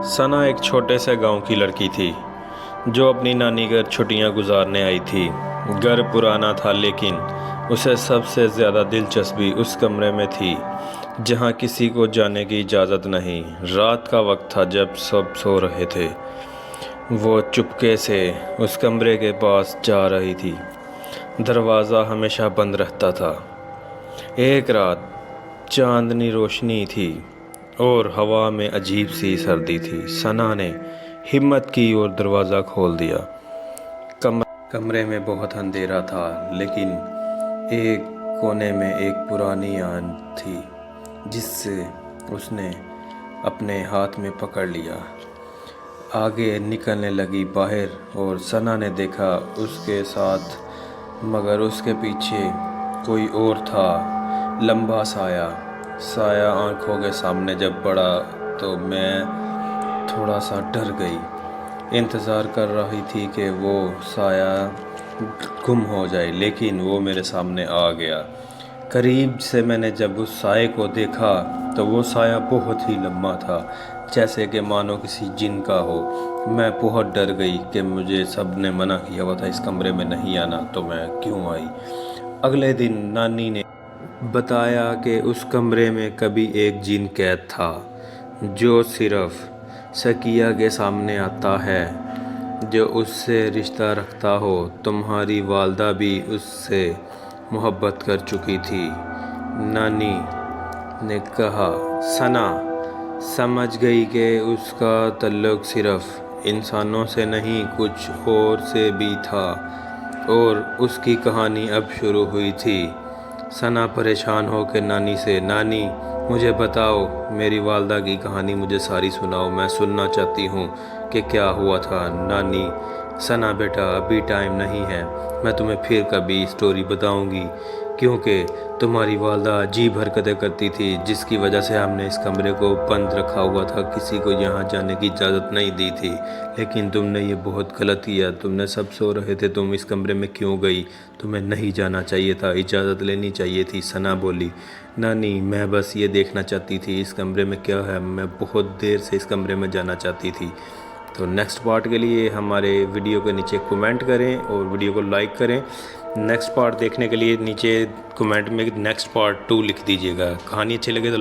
सना एक छोटे से गांव की लड़की थी जो अपनी नानी घर छुट्टियां गुजारने आई थी। घर पुराना था लेकिन उसे सबसे ज़्यादा दिलचस्पी उस कमरे में थी जहां किसी को जाने की इजाज़त नहीं। रात का वक्त था जब सब सो रहे थे। वो चुपके से उस कमरे के पास जा रही थी। दरवाज़ा हमेशा बंद रहता था। एक रात चांदनी रोशनी थी और हवा में अजीब सी सर्दी थी। सना ने हिम्मत की और दरवाज़ा खोल दिया। कमरे में बहुत अंधेरा था लेकिन एक कोने में एक पुरानी आन थी जिससे उसने अपने हाथ में पकड़ लिया। आगे निकलने लगी बाहर और सना ने देखा उसके साथ, मगर उसके पीछे कोई और था। लंबा साया आंखों के सामने जब पड़ा तो मैं थोड़ा सा डर गई। इंतज़ार कर रही थी कि वो साया गुम हो जाए लेकिन वो मेरे सामने आ गया। करीब से मैंने जब उस साए को देखा तो वो साया बहुत ही लंबा था, जैसे कि मानो किसी जिन का हो। मैं बहुत डर गई कि मुझे सब ने मना किया हुआ था इस कमरे में नहीं आना, तो मैं क्यों आई। अगले दिन नानी ने बताया कि उस कमरे में कभी एक जिन कैद था जो सिर्फ सकिया के सामने आता है, जो उससे रिश्ता रखता हो। तुम्हारी वालदा भी उससे मोहब्बत कर चुकी थी, नानी ने कहा। सना समझ गई कि उसका ताल्लुक़ सिर्फ इंसानों से नहीं कुछ और से भी था और उसकी कहानी अब शुरू हुई थी। सना परेशान हो के नानी से, नानी मुझे बताओ, मेरी वालदा की कहानी मुझे सारी सुनाओ, मैं सुनना चाहती हूँ कि क्या हुआ था। नानी, सना बेटा अभी टाइम नहीं है, मैं तुम्हें फिर कभी स्टोरी बताऊंगी, क्योंकि तुम्हारी वालदा अजीब हरकतें करती थी जिसकी वजह से हमने इस कमरे को बंद रखा हुआ था, किसी को यहाँ जाने की इजाज़त नहीं दी थी। लेकिन तुमने ये बहुत गलत किया, तुमने सब सो रहे थे, तुम इस कमरे में क्यों गई? तुम्हें नहीं जाना चाहिए था, इजाज़त लेनी चाहिए थी। सना बोली, नानी मैं बस ये देखना चाहती थी इस कमरे में क्या है, मैं बहुत देर से इस कमरे में जाना चाहती थी। तो नेक्स्ट पार्ट के लिए हमारे वीडियो के नीचे कमेंट करें और वीडियो को लाइक करें। नेक्स्ट पार्ट देखने के लिए नीचे कमेंट में नेक्स्ट पार्ट 2 लिख दीजिएगा। कहानी अच्छी लगे तो लाइक